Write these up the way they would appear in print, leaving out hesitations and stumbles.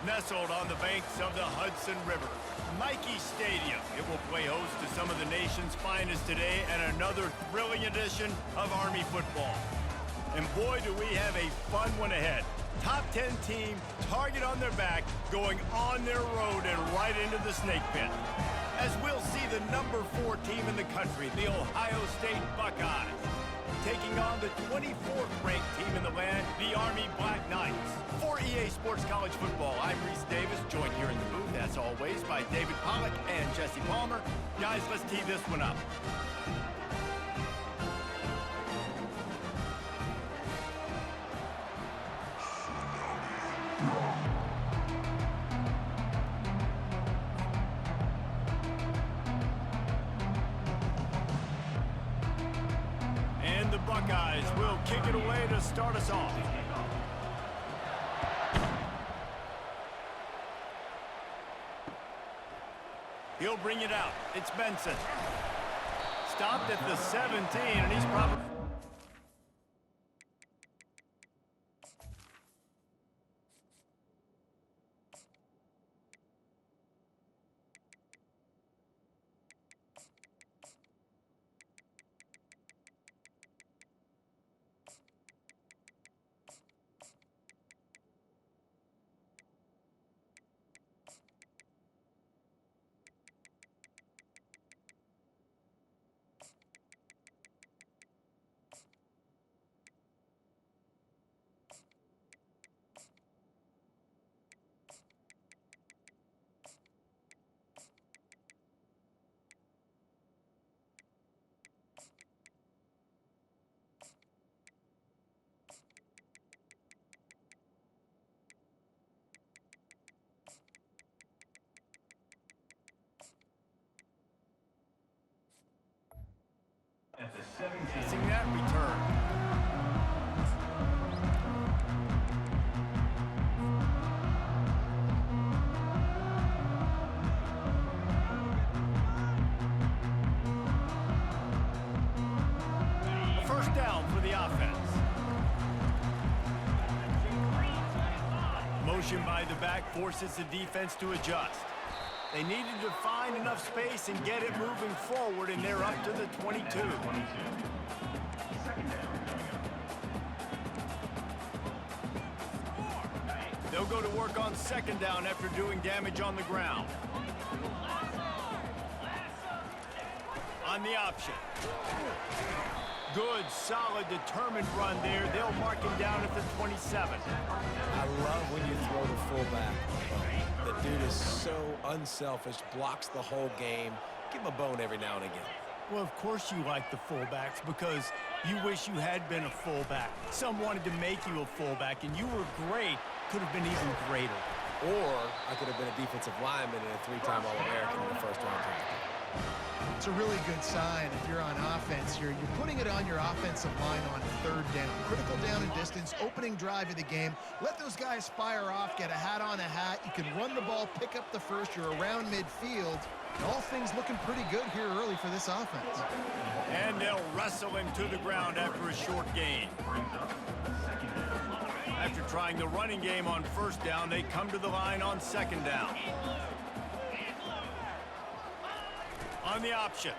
Nestled on the banks of the Hudson River, Nike Stadium. It will play host to some of the nation's finest today and another thrilling edition of Army football. And boy, do we have a fun one ahead. Top 10 team, target on their back, going on their road and right into the snake pit. As we'll see the number 4 team in the country, the Ohio State Buckeyes, taking on the 24th ranked team in the land, the Army Black Knights. For EA Sports College Football, I'm Reese Davis, joined here in the booth, as always, by David Pollack and Jesse Palmer. Guys, let's tee this one up. And the Buckeyes will kick it away to start us off. He'll bring it out. It's Benson. Stopped at the 17, and he's probably... Facing that return. A first down for the offense. Motion by the back forces the defense to adjust. They needed to find enough space and get it moving forward, and they're up to the 22. They'll go to work on second down after doing damage on the ground. On the option. Good, solid, determined run there. They'll mark him down at the 27. I love when you throw the fullback. The dude is so unselfish, blocks the whole game. Give him a bone every now and again. Well, of course you like the fullbacks because you wish you had been a fullback. Some wanted to make you a fullback, and you were great. Could have been even greater. Or I could have been a defensive lineman and a 3-time All-American in the first-round draft. It's a really good sign if you're on offense. You're putting it on your offensive line on third down. Critical down and distance, opening drive of the game. Let those guys fire off, get a hat on a hat. You can run the ball, pick up the first. You're around midfield. All things looking pretty good here early for this offense. And they'll wrestle him to the ground after a short gain. After trying the running game on first down, they come to the line on second down. On the option.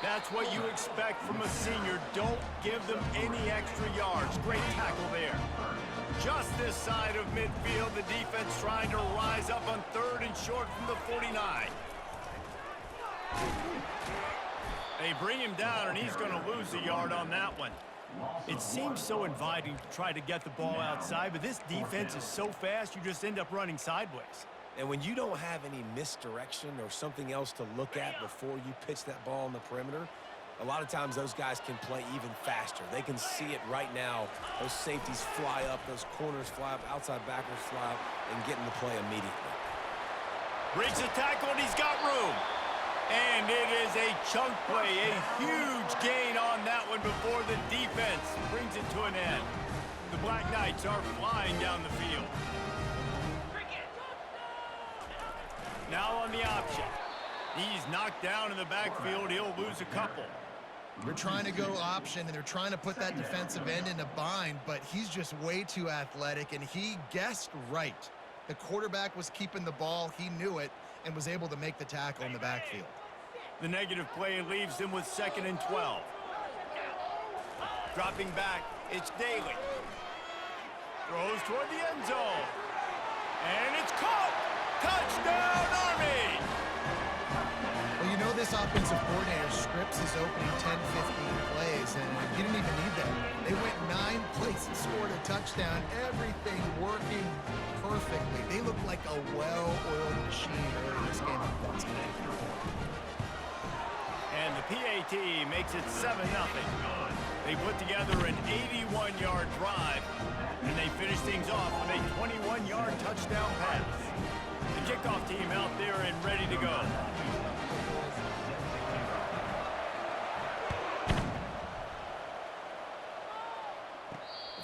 That's what you expect from a senior. Don't give them any extra yards. Great tackle there. Just this side of midfield, the defense trying to rise up on third and short from the 49. They bring him down, and he's going to lose a yard on that one. It seems so inviting to try to get the ball outside, but this defense is so fast, you just end up running sideways. And when you don't have any misdirection or something else to look at before you pitch that ball on the perimeter, a lot of times those guys can play even faster. They can see it right now. Those safeties fly up, those corners fly up, outside backers fly up, and get into play immediately. Breaks the tackle, and he's got room. And it is a chunk play, a huge gain on that one before the defense brings it to an end. The Black Knights are flying down the field. Now on the option. He's knocked down in the backfield. He'll lose a couple. They're trying to go option, and they're trying to put that defensive end in a bind, but he's just way too athletic, and he guessed right. The quarterback was keeping the ball. He knew it and was able to make the tackle in the backfield. The negative play leaves them with 2nd and 12. Dropping back, it's Daly. Throws toward the end zone. And it's caught! Touchdown, Army! Well, you know this offensive coordinator scripts his opening 10, 15 plays, and he didn't even need that. They went 9 plays and scored a touchdown. Everything working perfectly. They look like a well-oiled machine early in this game offensively. And the PAT makes it 7-0. They put together an 81-yard drive, and they finish things off with a 21-yard touchdown pass. The kickoff team out there and ready to go.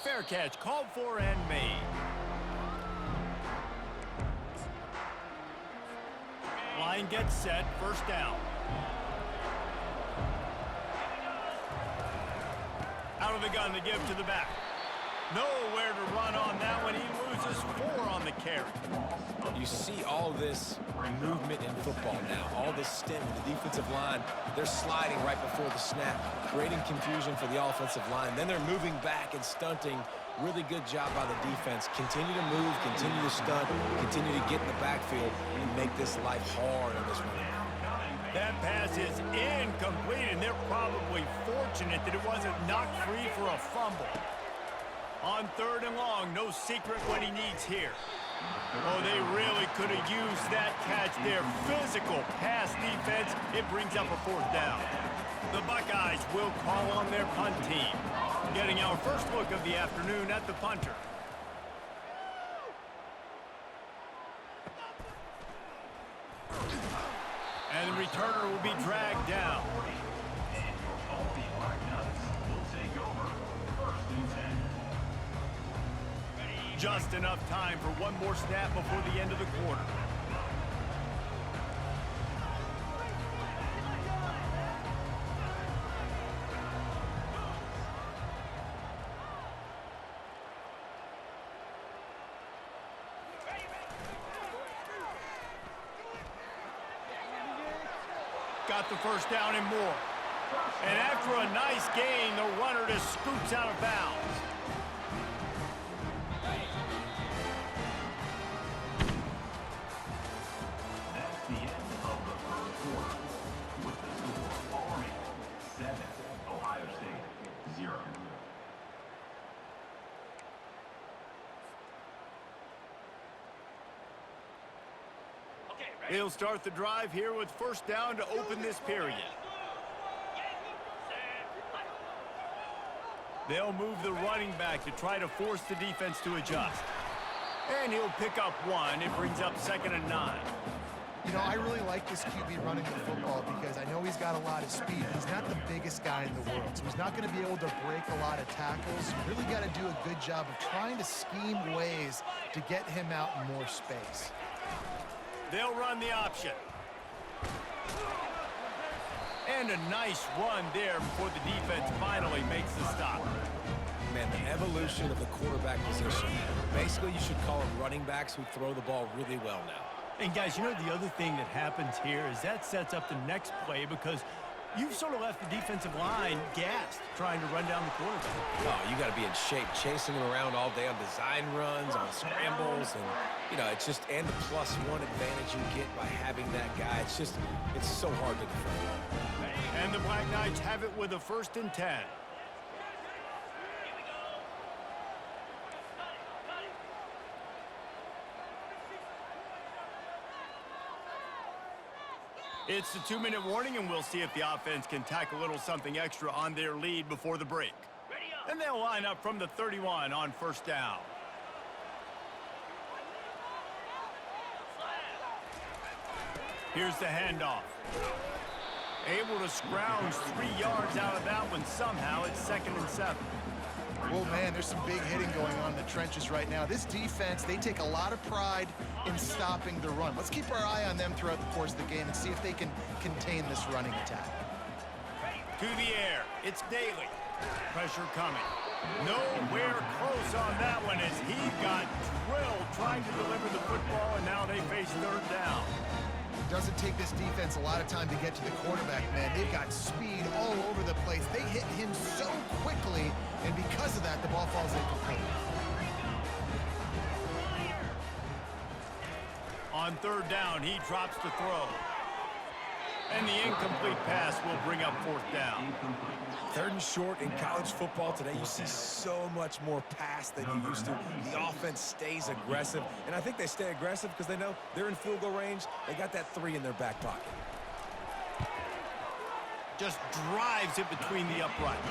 Fair catch called for and made. Line gets set, 1st down. Out of the gun to give to the back. Nowhere to run on that one. He loses 4 on the carry. You see all this movement in football now, all this stint with the defensive line. They're sliding right before the snap, creating confusion for the offensive line. Then they're moving back and stunting. Really good job by the defense. Continue to move, continue to stunt, continue to get in the backfield and make this life hard on this running. That pass is incomplete, and they're probably fortunate that it wasn't knocked free for a fumble. On 3rd and long, no secret what he needs here. Oh, they really could have used that catch there. Physical pass defense. It brings up a 4th down. The Buckeyes will call on their punt team. Getting our first look of the afternoon at the punter. And the returner will be dragged down. Just enough time for one more snap before the end of the quarter. Got the 1st down and more. And after a nice gain, the runner just scoots out of bounds. That's the end of the 1st quarter. With the score, Army 7, Ohio State 0. They'll start the drive here with 1st down to open this period. They'll move the running back to try to force the defense to adjust. And he'll pick up 1. It brings up 2nd and 9. You know, I really like this QB running the football because I know he's got a lot of speed. He's not the biggest guy in the world, so he's not going to be able to break a lot of tackles. You really got to do a good job of trying to scheme ways to get him out in more space. They'll run the option. And a nice run there before the defense finally makes the stop. Man, the evolution of the quarterback position. Basically, you should call them running backs who throw the ball really well now. And guys, you know the other thing that happens here is that sets up the next play because you've sort of left the defensive line gassed trying to run down the quarterback. Oh, you got to be in shape, chasing him around all day on design runs, on scrambles, and, you know, it's just, and the +1 advantage you get by having that guy. It's just, it's so hard to defend. And the Black Knights have it with a 1st and 10. It's the 2-minute warning, and we'll see if the offense can tack a little something extra on their lead before the break. And they'll line up from the 31 on 1st down. Here's the handoff. Able to scrounge 3 yards out of that one somehow. It's 2nd and 7. Well, man, there's some big hitting going on in the trenches right now. This defense, they take a lot of pride in stopping the run. Let's keep our eye on them throughout the course of the game and see if they can contain this running attack. To the air. It's Daly. Pressure coming. Nowhere close on that one as he got drilled trying to deliver the football, and now they face third down. Doesn't take this defense a lot of time to get to the quarterback, man. They've got speed all over the place. They hit him so quickly, and because of that, the ball falls incomplete. On third down, he drops to throw. And the incomplete pass will bring up fourth down. Third and short in college football today, you see so much more pass than you used to. The offense stays aggressive, and I think they stay aggressive because they know they're in field goal range. They got that 3 in their back pocket. Just drives it between the uprights.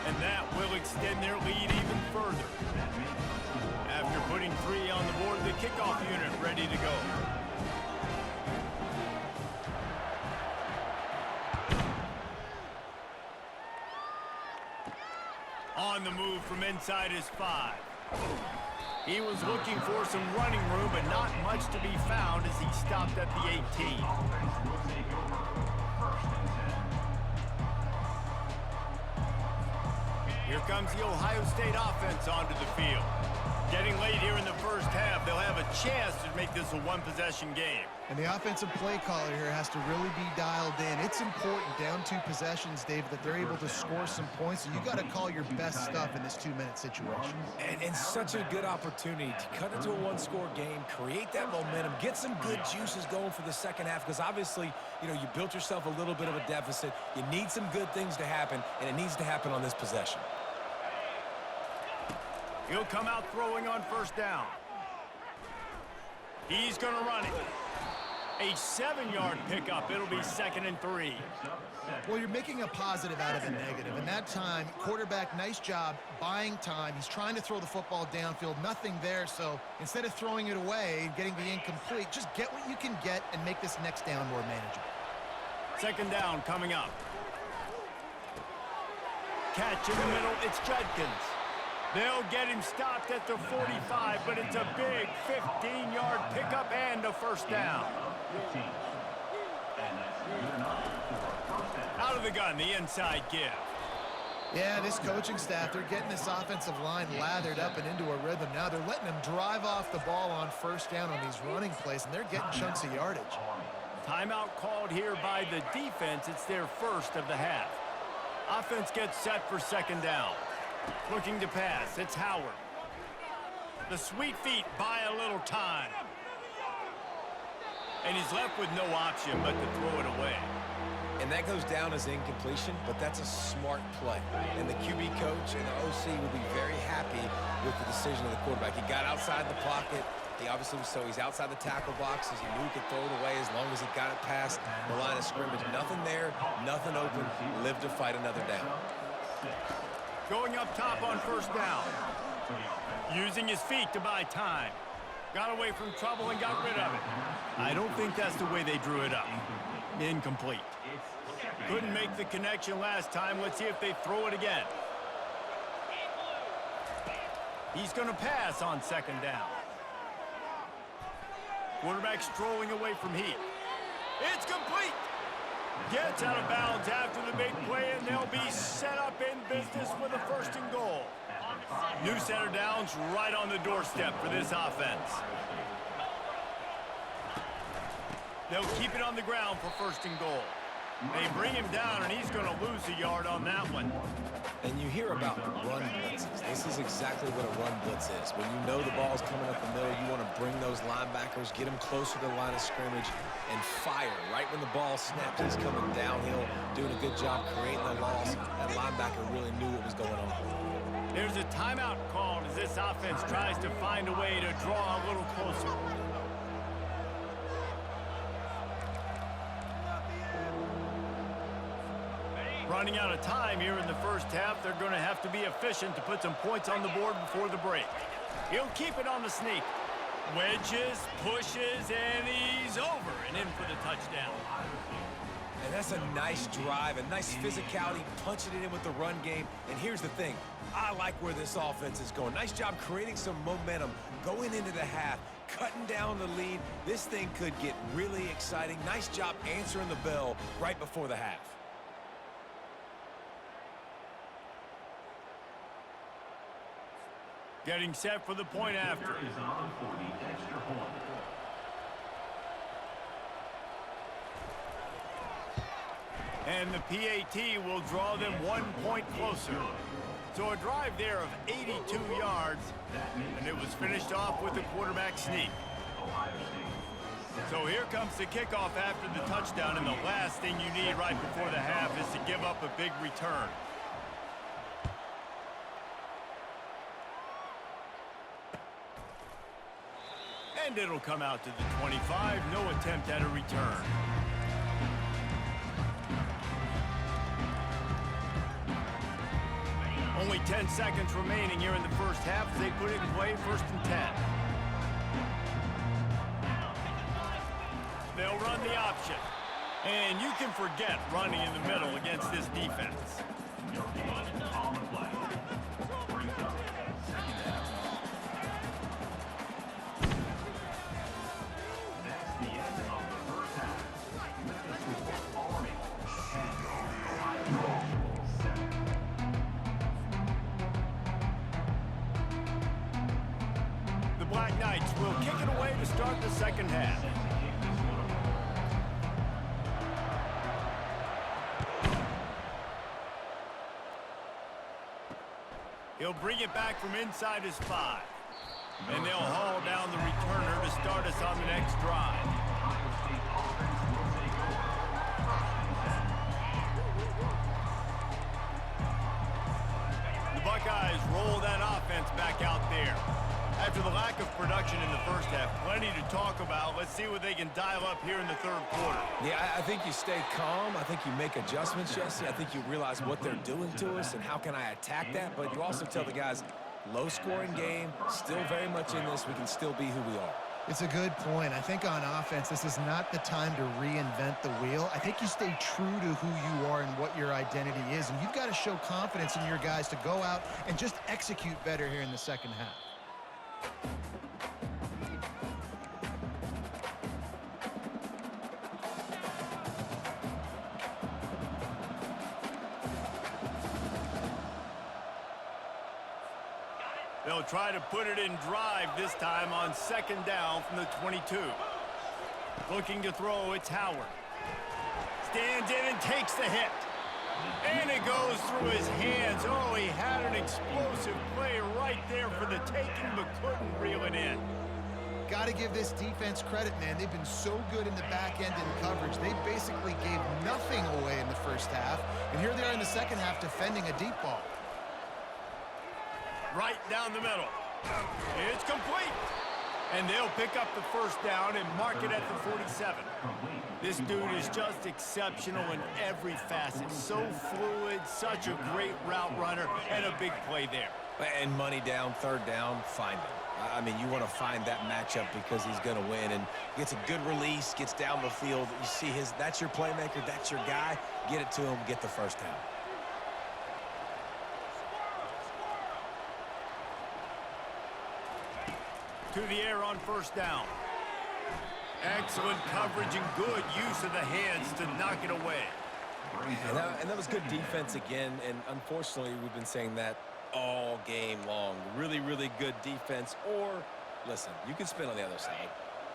And that will extend their lead even further. After putting 3 on the board, the kickoff unit ready to go. On the move from inside his 5. He was looking for some running room, but not much to be found as he stopped at the 18. Here comes the Ohio State offense onto the field. Getting late here in the first half, they'll have a chance to make this a one-possession game. And the offensive play caller here has to really be dialed in. It's important down 2 possessions, Dave, that they're able to score some points. So you got to call your best stuff in this 2-minute situation. And such a good opportunity to cut into a one-score game, create that momentum, get some good juices going for the second half, because obviously, you know, you built yourself a little bit of a deficit. You need some good things to happen, and it needs to happen on this possession. He'll come out throwing on first down. He's going to run it. A 7-yard pickup. It'll be 2nd and 3. Well, you're making a positive out of a negative. And that time, quarterback, nice job buying time. He's trying to throw the football downfield. Nothing there. So instead of throwing it away and getting the incomplete, just get what you can get and make this next down more manageable. 2nd down coming up. Catch in the middle. It's Judkins. They'll get him stopped at the 45, but it's a big 15-yard pickup and a first down. Out of the gun, the inside give. Yeah, this coaching staff, they're getting this offensive line lathered up and into a rhythm. Now they're letting them drive off the ball on first down on these running plays, and they're getting chunks of yardage. Timeout called here by the defense. It's their first of the half. Offense gets set for 2nd down. Looking to pass, it's Howard. The sweet feet buy a little time. And he's left with no option but to throw it away. And that goes down as incompletion, but that's a smart play. And the QB coach and the OC will be very happy with the decision of the quarterback. He got outside the pocket. He obviously was, so he's outside the tackle box as he knew he could throw it away as long as he got it past the line of scrimmage. Nothing there, nothing open. Live to fight another down. Going up top on first down. Using his feet to buy time. Got away from trouble and got rid of it. I don't think that's the way they drew it up. Incomplete. Couldn't make the connection last time. Let's see if they throw it again. He's going to pass on 2nd down. Quarterback strolling away from Heath. It's complete. Gets out of bounds after the big play, and they'll be set up in business with a 1st and goal. New center downs right on the doorstep for this offense. They'll keep it on the ground for 1st and goal. They bring him down, and he's going to lose a yard on that one. And you hear about run blitzes. This is exactly what a run blitz is. When you know the ball's coming up the middle, you want to bring those linebackers, get them closer to the line of scrimmage, and fire right when the ball snaps. He's coming downhill, doing a good job creating the loss. That linebacker really knew what was going on. There's a timeout called as this offense tries to find a way to draw a little closer. Running out of time here in the first half. They're going to have to be efficient to put some points on the board before the break. He'll keep it on the sneak. Wedges, pushes, and he's over and in for the touchdown. And that's a nice drive, a nice physicality, punching it in with the run game. And here's the thing. I like where this offense is going. Nice job creating some momentum going into the half, cutting down the lead. This thing could get really exciting. Nice job answering the bell right before the half. Getting set for the point after. Is on for the extra point. And the PAT will draw them 1 point closer. So a drive there of 82 yards, and it was finished off with a quarterback sneak. So here comes the kickoff after the touchdown, and the last thing you need right before the half is to give up a big return. And it'll come out to the 25, no attempt at a return. Only 10 seconds remaining here in the first half as they put it in play, 1st and 10. They'll run the option. And you can forget running in the middle against this defense. On the play. Brings up 2nd down. That's the end of the first half. With the score, Army 10, Ohio 7. The Black Knights will kick it away to start the second half. He'll bring it back from inside his 5. And they'll haul down the returner to start us on the next drive. Ohio State offense will take over. 1st and 10. The Buckeyes roll that offense back out there. After the lack of production in the first half, plenty to talk about. Let's see what they can dial up here in the 3rd quarter. Yeah, I think you stay calm. I think you make adjustments, Jesse. I think you realize what they're doing to us and how can I attack that. But you also tell the guys, low-scoring game, still very much in this. We can still be who we are. It's a good point. I think on offense, this is not the time to reinvent the wheel. I think you stay true to who you are and what your identity is. And you've got to show confidence in your guys to go out and just execute better here in the second half. They'll try to put it in drive this time on 2nd down from the 22. Looking to throw, it's Howard. Stands in and takes the hit. And it goes through his hands. Oh, he had an explosive play right there for the taking, but couldn't reel it in. Got to give this defense credit, man. They've been so good in the back end in coverage. They basically gave nothing away in the first half. And here they are in the second half defending a deep ball. Right down the middle. It's complete. And they'll pick up the 1st down and mark it at the 47. This dude is just exceptional in every facet. So fluid, such a great route runner, and a big play there. And money down, 3rd down, find him. I mean, you want to find that matchup because he's going to win. And gets a good release, gets down the field. You see that's your playmaker, that's your guy. Get it to him, get the 1st down. To the air on 1st down. Excellent coverage and good use of the hands to knock it away. And that was good defense again, and unfortunately, we've been saying that all game long. Really, really good defense. Or, listen, you can spin on the other side.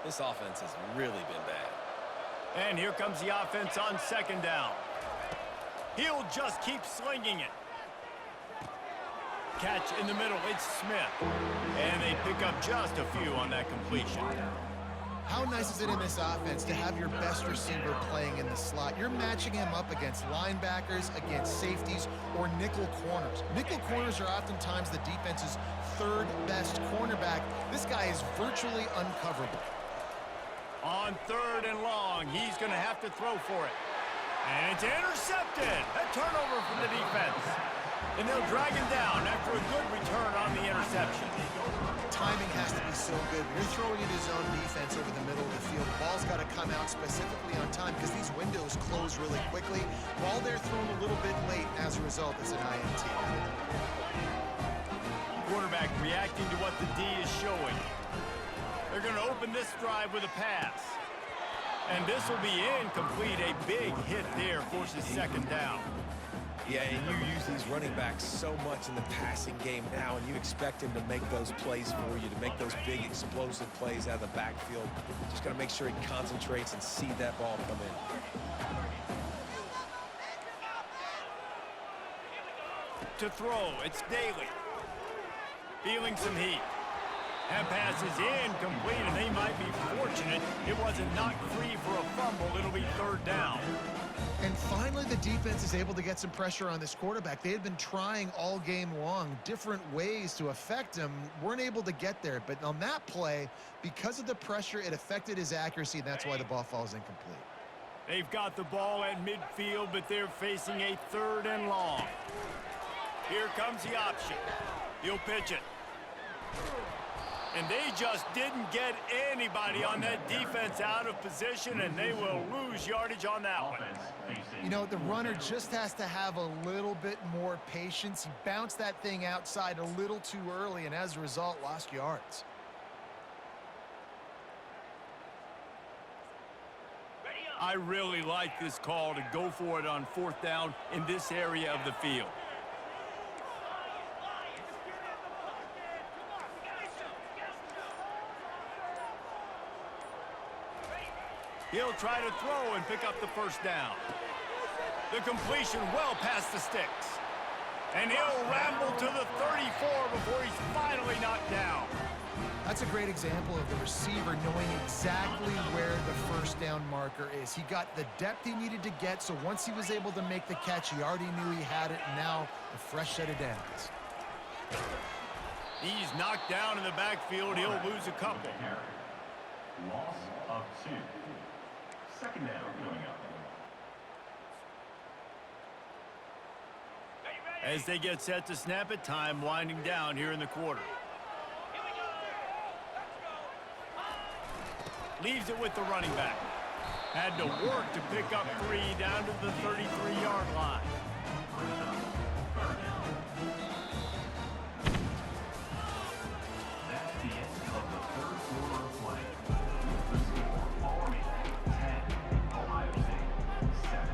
This offense has really been bad. And here comes the offense on 2nd down. He'll just keep slinging it. Catch in the middle, it's Smith. And they pick up just a few on that completion. How nice is it in this offense to have your best receiver playing in the slot? You're matching him up against linebackers, against safeties, or nickel corners. Nickel corners are oftentimes the defense's 3rd best cornerback. This guy is virtually uncoverable. On 3rd and long, he's going to have to throw for it. And it's intercepted. A turnover from the defense. And they'll drag him down after a good return on the interception. Timing has to be so good. You're throwing in his own defense over the middle of the field. The ball's got to come out specifically on time because these windows close really quickly. While they're thrown a little bit late, as a result, it's an INT. Quarterback reacting to what the D is showing. They're going to open this drive with a pass. And this will be incomplete. A big hit there forces 2nd down. Yeah, and you use these running backs so much in the passing game now, and you expect him to make those plays for you, to make those big explosive plays out of the backfield. Just got to make sure he concentrates and see that ball come in. To throw, it's Daly. Feeling some heat. That pass is incomplete, and they might be fortunate it wasn't knocked free for a fumble. It'll be third down. And finally, the defense is able to get some pressure on this quarterback. They had been trying all game long, different ways to affect him, weren't able to get there. But on that play, because of the pressure, it affected his accuracy, and that's why the ball falls incomplete. They've got the ball at midfield, but they're facing a third and long. Here comes the option. He'll pitch it. And they just didn't get anybody on that defense out of position, and they will lose yardage on that one. You know, the runner just has to have a little bit more patience. He bounced that thing outside a little too early, and as a result, lost yards. I really like this call to go for it on fourth down in this area of the field. He'll try to throw and pick up the first down. The completion well past the sticks. And he'll ramble to the 34 before he's finally knocked down. That's a great example of the receiver knowing exactly where the first down marker is. He got the depth he needed to get, so once he was able to make the catch, he already knew he had it, and now a fresh set of downs. He's knocked down in the backfield. He'll lose a couple. Loss of 2. Second down coming up. As they get set to snap it, time winding down here in the quarter. Leaves it with the running back. Had to work to pick up 3 down to the 33-yard line. That's the end of the third quarter of play. The score, Army 10, Ohio State 7.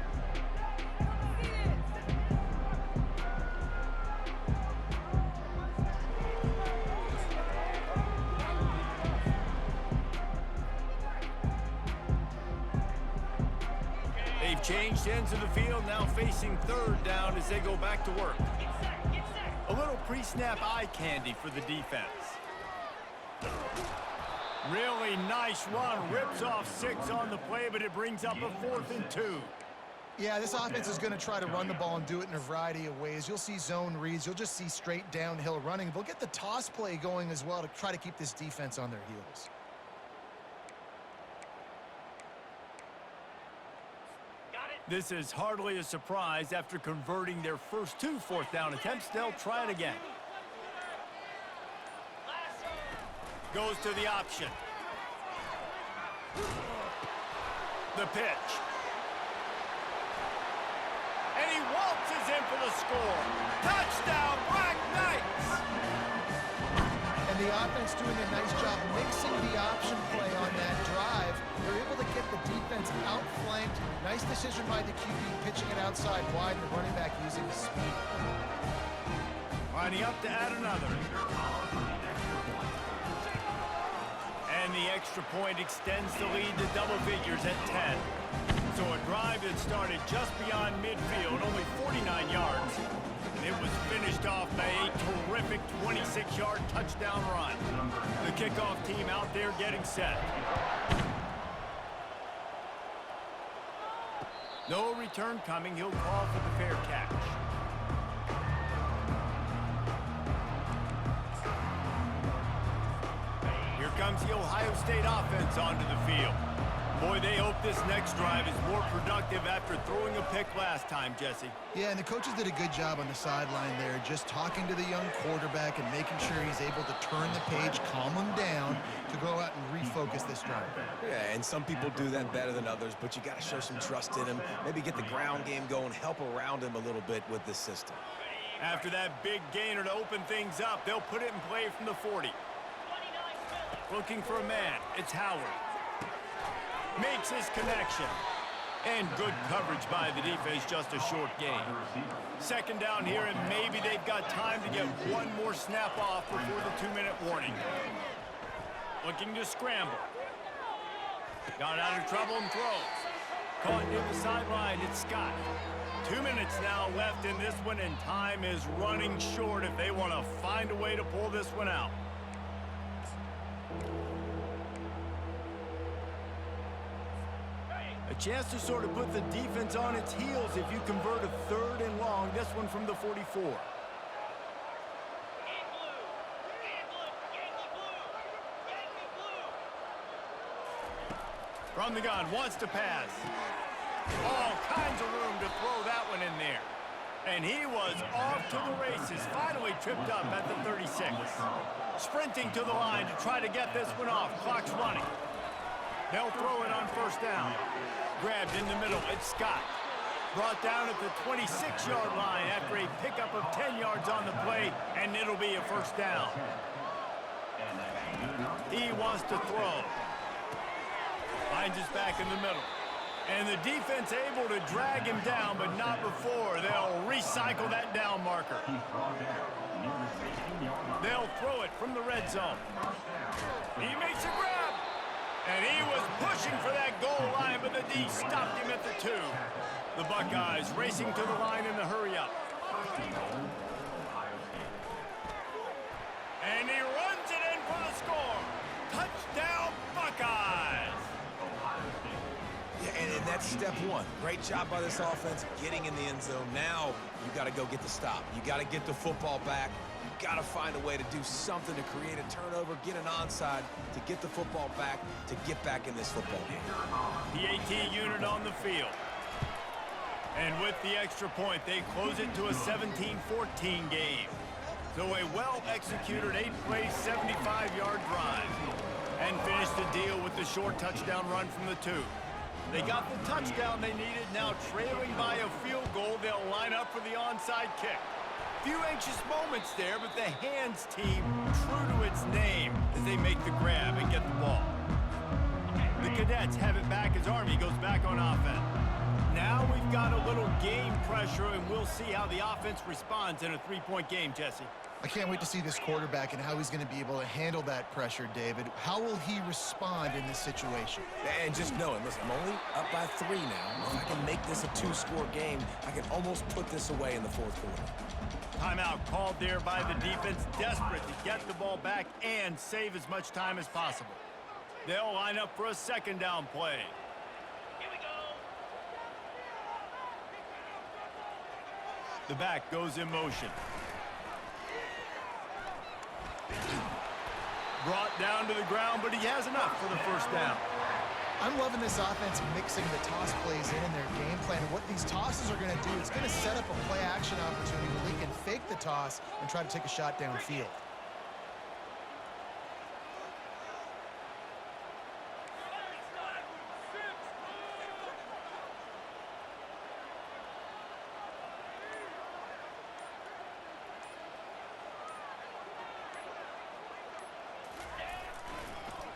They've changed ends of the field, now facing third down as they go back to work. A little pre-snap eye candy for the defense. Really nice run, rips off 6 on the play, but it brings up a 4th and 2. Yeah, this offense is going to try to run the ball and do it in a variety of ways. You'll see zone reads. You'll just see straight downhill running. They'll get the toss play going as well to try to keep this defense on their heels. This is hardly a surprise. After converting their first 2 fourth down attempts, they'll try it again. Goes to the option. The pitch. And he waltzes in for the score. Touchdown, Black Knights! And the offense doing a nice job mixing the option play on that drive. They're able to get the defense outflanked. Nice decision by the QB, pitching it outside wide, and the running back using his speed. Lining up to add another. And the extra point extends the lead to double figures at 10. So a drive that started just beyond midfield, only 49 yards. And it was finished off by a terrific 26-yard touchdown run. The kickoff team out there getting set. No return coming. He'll call for the fair catch. Here comes the Ohio State offense onto the field. Boy, they hope this next drive is more productive after throwing a pick last time, Jesse. Yeah, and the coaches did a good job on the sideline there, just talking to the young quarterback and making sure he's able to turn the page, calm him down to go out and refocus this drive. Yeah, and some people do that better than others, but you got to show some trust in him. Maybe get the ground game going, help around him a little bit with this system. After that big gainer to open things up, they'll put it in play from the 40. Looking for a man. It's Howard. Makes his connection. And good coverage by the defense, just a short gain. Second down here, and maybe they've got time to get one more snap off before the 2-minute warning. Looking to scramble. Got out of trouble and throws. Caught near the sideline, it's Scott. 2 minutes now left in this one, and time is running short if they want to find a way to pull this one out. A chance to sort of put the defense on its heels if you convert a 3rd and long. This one from the 44. From the gun, wants to pass. All kinds of room to throw that one in there. And he was off to the races, finally tripped up at the 36. Sprinting to the line to try to get this one off. Clock's running. They'll throw it on first down. Grabbed in the middle, it's Scott. Brought down at the 26-yard line after a pickup of 10 yards on the play, and it'll be a first down. He wants to throw. Finds his back in the middle. And the defense able to drag him down, but not before. They'll recycle that down marker. They'll throw it from the red zone. He makes a grab. And he was pushing for that goal line, but the D stopped him at the 2. The Buckeyes racing to the line in the hurry-up. And he runs it in for the score. Touchdown, Buckeyes! Yeah, and that's step one. Great job by this offense getting in the end zone. Now you got to go get the stop. You got to get the football back. You got to find a way to do something to create a turnover, get an onside, to get the football back, to get back in this football game. PAT unit on the field. And with the extra point, they close it to a 17-14 game. So a well-executed 8-play, 75-yard drive. And finish the deal with the short touchdown run from the 2. They got the touchdown they needed. Now trailing by a field goal, they'll line up for the onside kick. Few anxious moments there, but the hands team true to its name as they make the grab and get the ball. The Cadets have it back as Army goes back on offense. Now we've got a little game pressure, and we'll see how the offense responds in a 3-point game, Jesse. I can't wait to see this quarterback and how he's going to be able to handle that pressure, David. How will he respond in this situation? And just knowing, listen, I'm only up by 3 now. If I can make this a 2-score game, I can almost put this away in the 4th quarter. Timeout called there by the defense, desperate to get the ball back and save as much time as possible. They'll line up for a 2nd down play. Here we go. The back goes in motion. Brought down to the ground, but he has enough for the first down. I'm loving this offense mixing the toss plays in their game plan. And what these tosses are going to do, it's going to set up a play-action opportunity where they can fake the toss and try to take a shot downfield.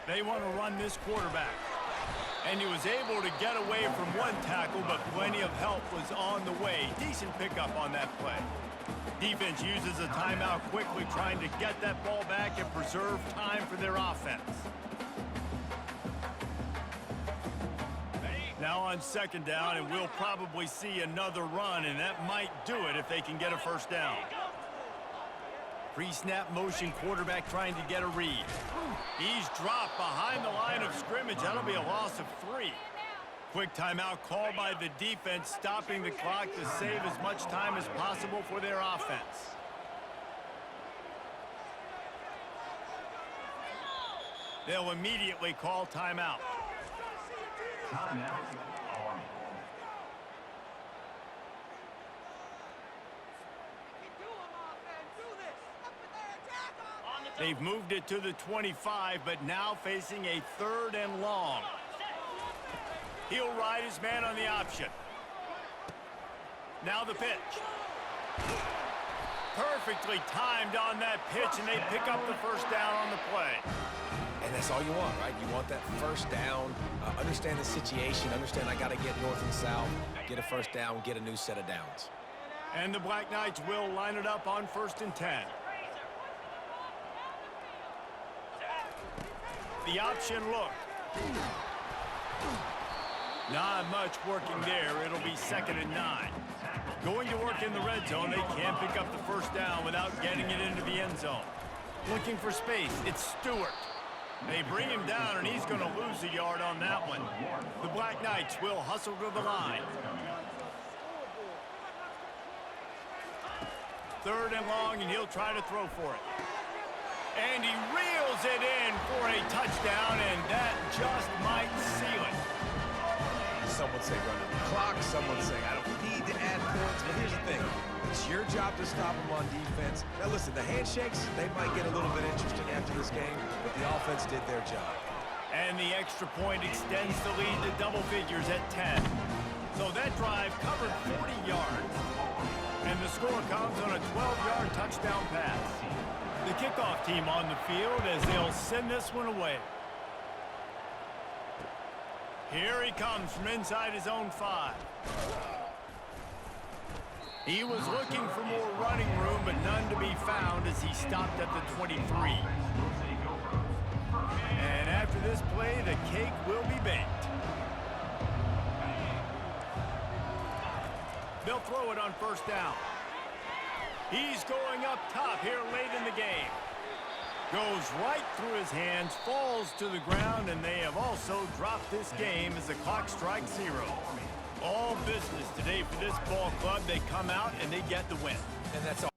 They want to run this quarterback. And he was able to get away from one tackle, but plenty of help was on the way. Decent pickup on that play. Defense uses a timeout quickly, trying to get that ball back and preserve time for their offense. Now on 2nd down, and we'll probably see another run, and that might do it if they can get a first down. Pre-snap motion, quarterback trying to get a read. He's dropped behind the line of scrimmage. That'll be a loss of 3. Quick timeout called by the defense, stopping the clock to save as much time as possible for their offense. They'll immediately call timeout. Timeout, Army. They've moved it to the 25, but now facing a 3rd and long. He'll ride his man on the option. Now the pitch. Perfectly timed on that pitch, and they pick up the first down on the play. And that's all you want, right? You want that first down, understand the situation, understand I got to get north and south, get a first down, get a new set of downs. And the Black Knights will line it up on 1st and 10. The option look. Not much working there. It'll be 2nd and 9. Going to work in the red zone. They can't pick up the first down without getting it into the end zone. Looking for space. It's Stewart. They bring him down, and he's going to lose a yard on that one. The Black Knights will hustle to the line. 3rd and long, and he'll try to throw for it. And he reels it in for a touchdown, and that just might seal it. Some would say run the clock. Some would say I don't need to add points. But here's the thing. It's your job to stop them on defense. Now, listen, the handshakes, they might get a little bit interesting after this game, but the offense did their job. And the extra point extends the lead to double figures at 10. So that drive covered 40 yards. And the score comes on a 12-yard touchdown pass. The kickoff team on the field as they'll send this one away. Here he comes from inside his own 5. He was looking for more running room, but none to be found as he stopped at the 23. And after this play, the cake will be baked. They'll throw it on 1st down. He's going up top here late in the game. Goes right through his hands, falls to the ground, and they have also dropped this game as the clock strikes 0. All business today for this ball club. They come out and they get the win. And that's all